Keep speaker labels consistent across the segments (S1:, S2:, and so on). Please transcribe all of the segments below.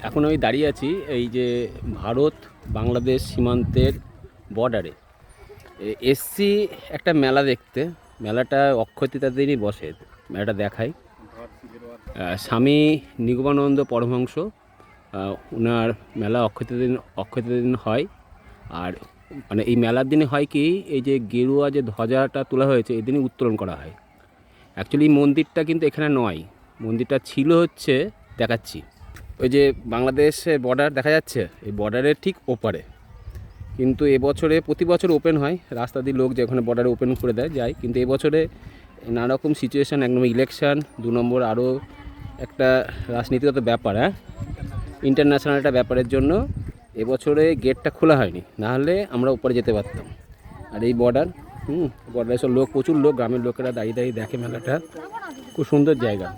S1: এখন আমি দাঁড়িয়ে আছি এই যে ভারত বাংলাদেশ সীমান্তের বর্ডারে। এসছি একটা মেলা দেখতে। মেলাটা অক্ষয় তৃতীয়ার দিনই বসে। মেলাটা দেখাই। স্বামী নিগমানন্দ পরমহংস ওনার মেলা অক্ষয় তৃতীয়া দিন হয়। আর মানে এই মেলার দিনে হয় কি, এই যে গেরুয়া যে ধ্বজাটা তোলা হয়েছে এই দিনই উত্তোলন করা হয়। অ্যাকচুয়ালি মন্দিরটা কিন্তু এখানে নয়, মন্দিরটা ছিল হচ্ছে, দেখাচ্ছি, ওই যে বাংলাদেশের বর্ডার দেখা যাচ্ছে, এই বর্ডারের ঠিক ওপারে। কিন্তু এবছরে প্রতি বছর ওপেন হয়, রাস্তা দিয়ে লোক যে ওখানে বর্ডারে ওপেন করে দেয় যায়, কিন্তু এবছরে নানারকম সিচুয়েশান, একদম ইলেকশান, 2 নম্বর আরও একটা রাজনীতিগত ব্যাপার, ইন্টারন্যাশনাল একটা ব্যাপারের জন্য এবছরে গেটটা খোলা হয়নি, নাহলে আমরা উপরে যেতে পারতাম। আর এই বর্ডারে সব লোক, প্রচুর লোক, গ্রামের লোকেরা দাঁড়িয়ে দাঁড়িয়ে দেখে মেলাটা। খুব সুন্দর জায়গা।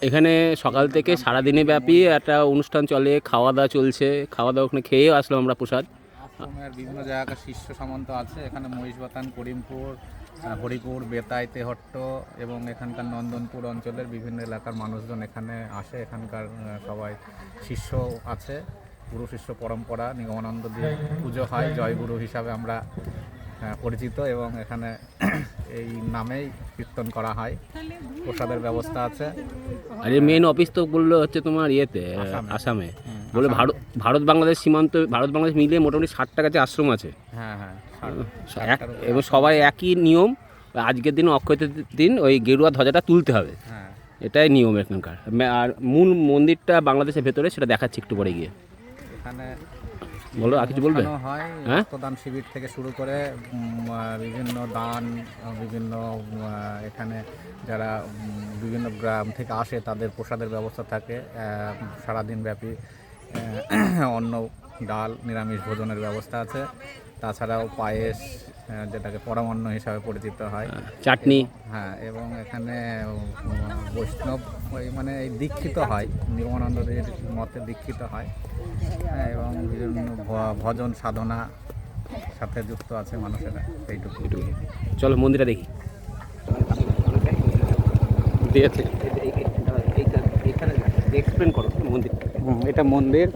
S1: এখানে সকাল থেকে সারাদিনে ব্যাপী একটা অনুষ্ঠান চলে, খাওয়া দাওয়া চলছে। খাওয়া দাওয়া ওখানে খেয়েও আসলাম আমরা প্রসাদ।
S2: অসমের বিভিন্ন জায়গার শীর্ষ সামন্ত আছে এখানে, মহিষবাতান, করিমপুর, হরিপুর, বেতাই, তেহট্ট এবং এখানকার নন্দনপুর অঞ্চলের বিভিন্ন এলাকার মানুষজন এখানে আসে। এখানকার সবাই শিষ্য আছে, গুরু শিষ্য পরম্পরা, নিগমানন্দ দিয়ে পুজো হয়, জয়গুরু হিসাবে আমরা পরিচিত, এবং এখানে এই নামেই কীর্তন করা হয়। প্রসাদের ব্যবস্থা আছে।
S1: আর এই মেন অফিস তো বললো হচ্ছে তোমার ইয়েতে, আসামে। বলে ভারত বাংলাদেশ সীমান্ত, ভারত বাংলাদেশ মিলিয়ে মোটামুটি 60টা কাছে আশ্রম আছে।
S2: হ্যাঁ হ্যাঁ,
S1: এবং সবাই একই নিয়ম, আজকের দিন অক্ষয় তৃতীয়ার দিন ওই গেরুয়া ধ্বজাটা তুলতে হবে।
S2: হ্যাঁ,
S1: এটাই নিয়ম এখানকার। আর মূল মন্দিরটা বাংলাদেশের ভেতরে, সেটা দেখাচ্ছি একটু পরে গিয়ে।
S2: এখানে
S1: বলো, আর কিছু বলবে?
S2: হয়
S1: হ্যাঁ,
S2: রক্তদান শিবির থেকে শুরু করে বিভিন্ন দান, বিভিন্ন এখানে যারা বিভিন্ন গ্রাম থেকে আসে তাদের প্রসাদের ব্যবস্থা থাকে। সারাদিন ব্যাপী অন্ন, ডাল, নিরামিষ ভোজনের ব্যবস্থা আছে। তাছাড়াও পায়েস, যেটাকে পরমান্ন হিসাবে পরিচিত হয়,
S1: চাটনি।
S2: হ্যাঁ, এবং এখানে বৈষ্ণব মানে এই দীক্ষিত হয়, নিগমানন্দের মতে দীক্ষিত হয়। হ্যাঁ, এবং বিভিন্ন ভজন সাধনা সাথে যুক্ত আছে মানুষেরা। এইটুকু।
S1: চলো মন্দিরটা দেখি। এক্সপ্লেন করো মন্দিরটা।
S2: এটা মন্দির।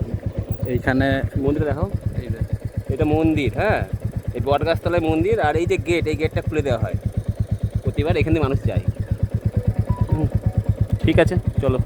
S2: এইখানে
S1: মন্দিরে দেখাও। এটা মন্দির, হ্যাঁ, এই বটগাছতলায় মন্দির। আর এই যে গেট, এই গেটটা খুলে দেওয়া হয় প্রতিবার, এখান থেকে মানুষ যায়। ঠিক আছে, চলো।